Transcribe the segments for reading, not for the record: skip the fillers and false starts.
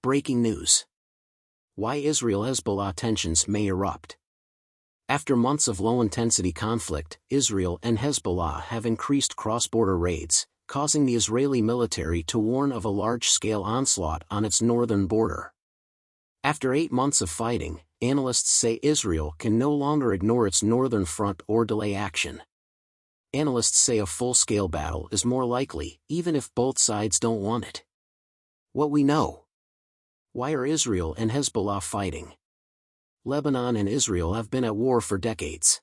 Breaking news. Why Israel Hezbollah tensions may erupt. After months of low-intensity conflict, Israel and Hezbollah have increased cross-border raids, causing the Israeli military to warn of a large-scale onslaught on its northern border. After 8 months of fighting, analysts say Israel can no longer ignore its northern front or delay action. Analysts say a full-scale battle is more likely, even if both sides don't want it. What we know. Why are Israel and Hezbollah fighting? Lebanon and Israel have been at war for decades.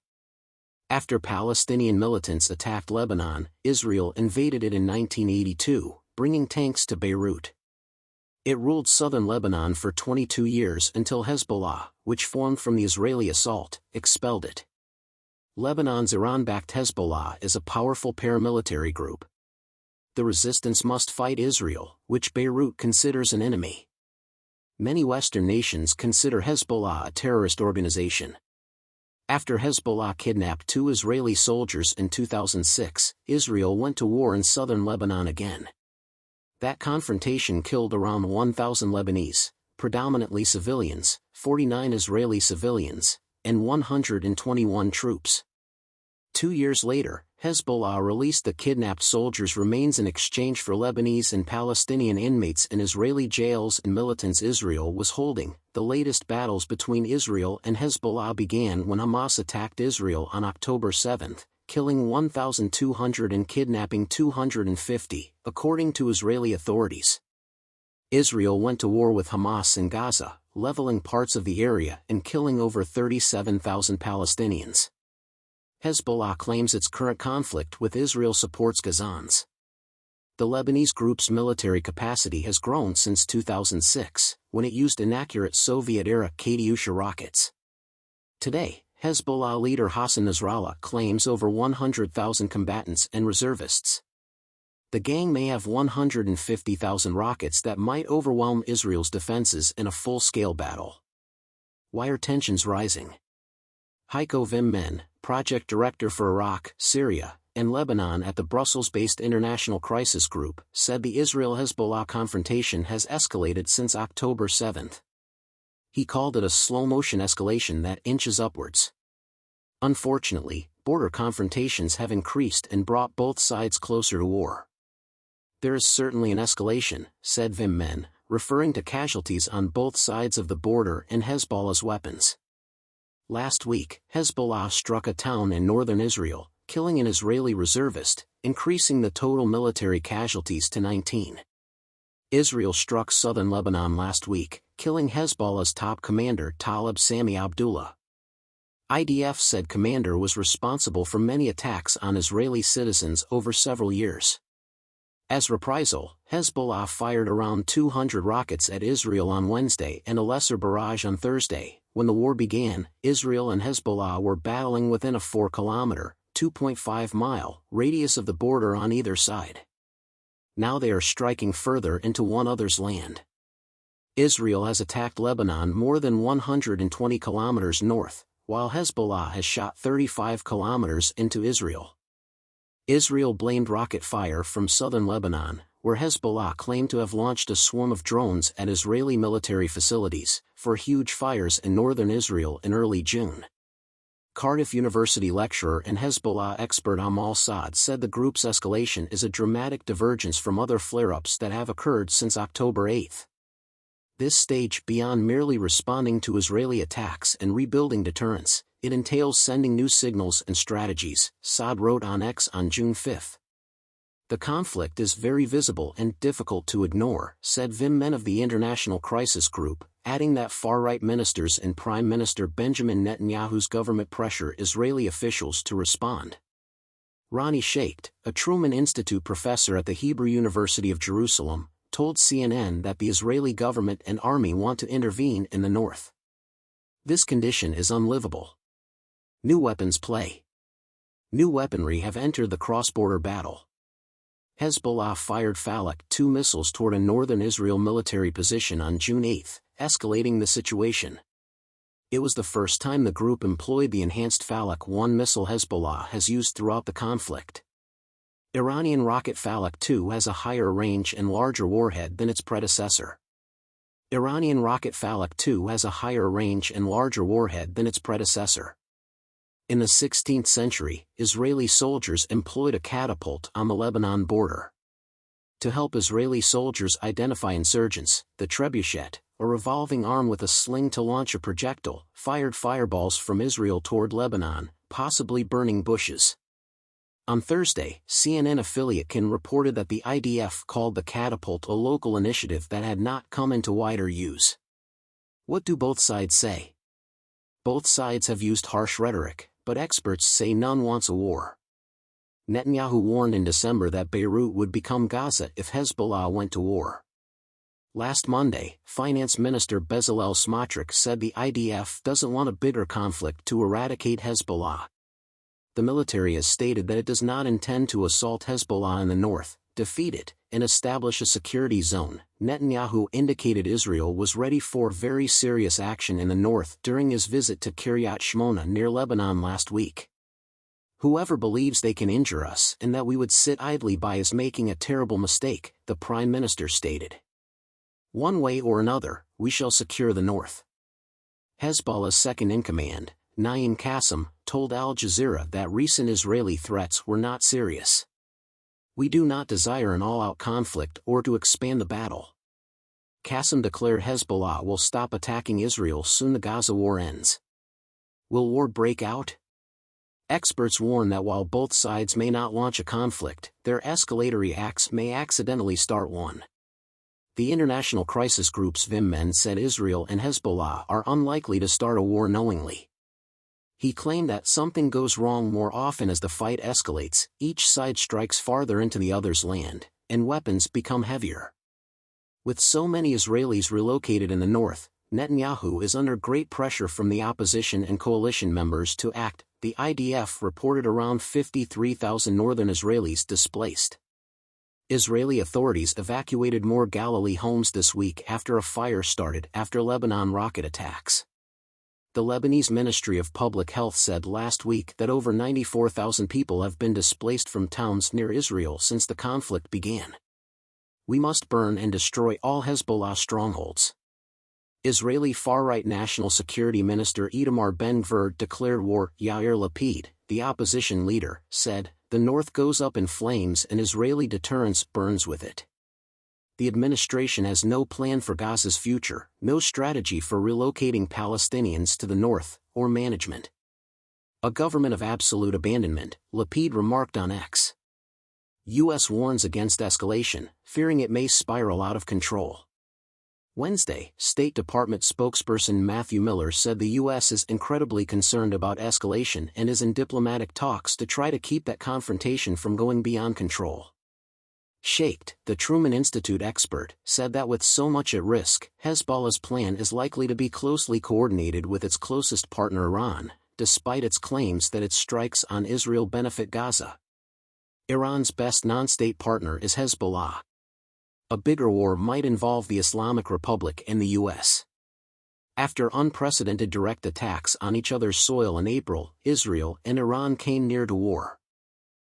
After Palestinian militants attacked Lebanon, Israel invaded it in 1982, bringing tanks to Beirut. It ruled southern Lebanon for 22 years until Hezbollah, which formed from the Israeli assault, expelled it. Lebanon's Iran-backed Hezbollah is a powerful paramilitary group. The resistance must fight Israel, which Beirut considers an enemy. Many Western nations consider Hezbollah a terrorist organization. After Hezbollah kidnapped 2 Israeli soldiers in 2006, Israel went to war in southern Lebanon again. That confrontation killed around 1,000 Lebanese, predominantly civilians, 49 Israeli civilians, and 121 troops. 2 years later, Hezbollah released the kidnapped soldiers' remains in exchange for Lebanese and Palestinian inmates in Israeli jails and militants Israel was holding. The latest battles between Israel and Hezbollah began when Hamas attacked Israel on October 7, killing 1,200 and kidnapping 250, according to Israeli authorities. Israel went to war with Hamas in Gaza, leveling parts of the area and killing over 37,000 Palestinians. Hezbollah claims its current conflict with Israel supports Gazans. The Lebanese group's military capacity has grown since 2006, when it used inaccurate Soviet-era Katyusha rockets. Today, Hezbollah leader Hassan Nasrallah claims over 100,000 combatants and reservists. The gang may have 150,000 rockets that might overwhelm Israel's defenses in a full-scale battle. Why are tensions rising? Heiko Vim-Men, project director for Iraq, Syria, and Lebanon at the Brussels-based International Crisis Group, said the Israel-Hezbollah confrontation has escalated since October 7. He called it a slow-motion escalation that inches upwards. Unfortunately, border confrontations have increased and brought both sides closer to war. There is certainly an escalation, said Vim-Men, referring to casualties on both sides of the border and Hezbollah's weapons. Last week, Hezbollah struck a town in northern Israel, killing an Israeli reservist, increasing the total military casualties to 19. Israel struck southern Lebanon last week, killing Hezbollah's top commander Talib Sami Abdullah. IDF said commander was responsible for many attacks on Israeli citizens over several years. As reprisal, Hezbollah fired around 200 rockets at Israel on Wednesday and a lesser barrage on Thursday. When the war began, Israel and Hezbollah were battling within a 4-kilometer, 2.5-mile radius of the border on either side. Now they are striking further into one other's land. Israel has attacked Lebanon more than 120 kilometers north, while Hezbollah has shot 35 kilometers into Israel. Israel blamed rocket fire from southern Lebanon, where Hezbollah claimed to have launched a swarm of drones at Israeli military facilities, for huge fires in northern Israel in early June. Cardiff University lecturer and Hezbollah expert Amal Saad said the group's escalation is a dramatic divergence from other flare-ups that have occurred since October 8. This stage, beyond merely responding to Israeli attacks and rebuilding deterrence, it entails sending new signals and strategies, Saad wrote on X on June 5. The conflict is very visible and difficult to ignore, said Vim-Men of the International Crisis Group, adding that far-right ministers and Prime Minister Benjamin Netanyahu's government pressure Israeli officials to respond. Ronnie Sheikht, a Truman Institute professor at the Hebrew University of Jerusalem, told CNN that the Israeli government and army want to intervene in the north. This condition is unlivable. New weapons play. New weaponry have entered the cross-border battle. Hezbollah fired Falak 2 missiles toward a northern Israel military position on June 8, escalating the situation. It was the first time the group employed the enhanced Falak 1 missile Hezbollah has used throughout the conflict. Iranian rocket Falak 2 has a higher range and larger warhead than its predecessor. Iranian rocket Falak 2 has a higher range and larger warhead than its predecessor. In the 16th century, Israeli soldiers employed a catapult on the Lebanon border. To help Israeli soldiers identify insurgents, the trebuchet, a revolving arm with a sling to launch a projectile, fired fireballs from Israel toward Lebanon, possibly burning bushes. On Thursday, CNN affiliate KAN reported that the IDF called the catapult a local initiative that had not come into wider use. What do both sides say? Both sides have used harsh rhetoric, but experts say none wants a war. Netanyahu warned in December that Beirut would become Gaza if Hezbollah went to war. Last Monday, Finance Minister Bezalel Smotrich said the IDF doesn't want a bigger conflict to eradicate Hezbollah. The military has stated that it does not intend to assault Hezbollah in the north, defeat it, and establish a security zone. Netanyahu indicated Israel was ready for very serious action in the north during his visit to Kiryat Shmona near Lebanon last week. Whoever believes they can injure us and that we would sit idly by is making a terrible mistake, the Prime Minister stated. One way or another, we shall secure the north. Hezbollah's second-in-command, Naim Qassem, told Al Jazeera that recent Israeli threats were not serious. We do not desire an all-out conflict or to expand the battle. Qassem declared Hezbollah will stop attacking Israel soon the Gaza war ends. Will war break out? Experts warn that while both sides may not launch a conflict, their escalatory acts may accidentally start one. The International Crisis Group's Vim Men said Israel and Hezbollah are unlikely to start a war knowingly. He claimed that something goes wrong more often as the fight escalates, each side strikes farther into the other's land, and weapons become heavier. With so many Israelis relocated in the north, Netanyahu is under great pressure from the opposition and coalition members to act. The IDF reported around 53,000 northern Israelis displaced. Israeli authorities evacuated more Galilee homes this week after a fire started after Lebanon rocket attacks. The Lebanese Ministry of Public Health said last week that over 94,000 people have been displaced from towns near Israel since the conflict began. We must burn and destroy all Hezbollah strongholds. Israeli far-right National Security Minister Itamar Ben-Gvir declared war. Yair Lapid, the opposition leader, said, "The north goes up in flames and Israeli deterrence burns with it." The administration has no plan for Gaza's future, no strategy for relocating Palestinians to the north, or management. A government of absolute abandonment, Lapid remarked on X. U.S. warns against escalation, fearing it may spiral out of control. Wednesday, State Department spokesperson Matthew Miller said the U.S. is incredibly concerned about escalation and is in diplomatic talks to try to keep that confrontation from going beyond control. Shaked, the Truman Institute expert, said that with so much at risk, Hezbollah's plan is likely to be closely coordinated with its closest partner Iran, despite its claims that its strikes on Israel benefit Gaza. Iran's best non-state partner is Hezbollah. A bigger war might involve the Islamic Republic and the U.S. After unprecedented direct attacks on each other's soil in April, Israel and Iran came near to war.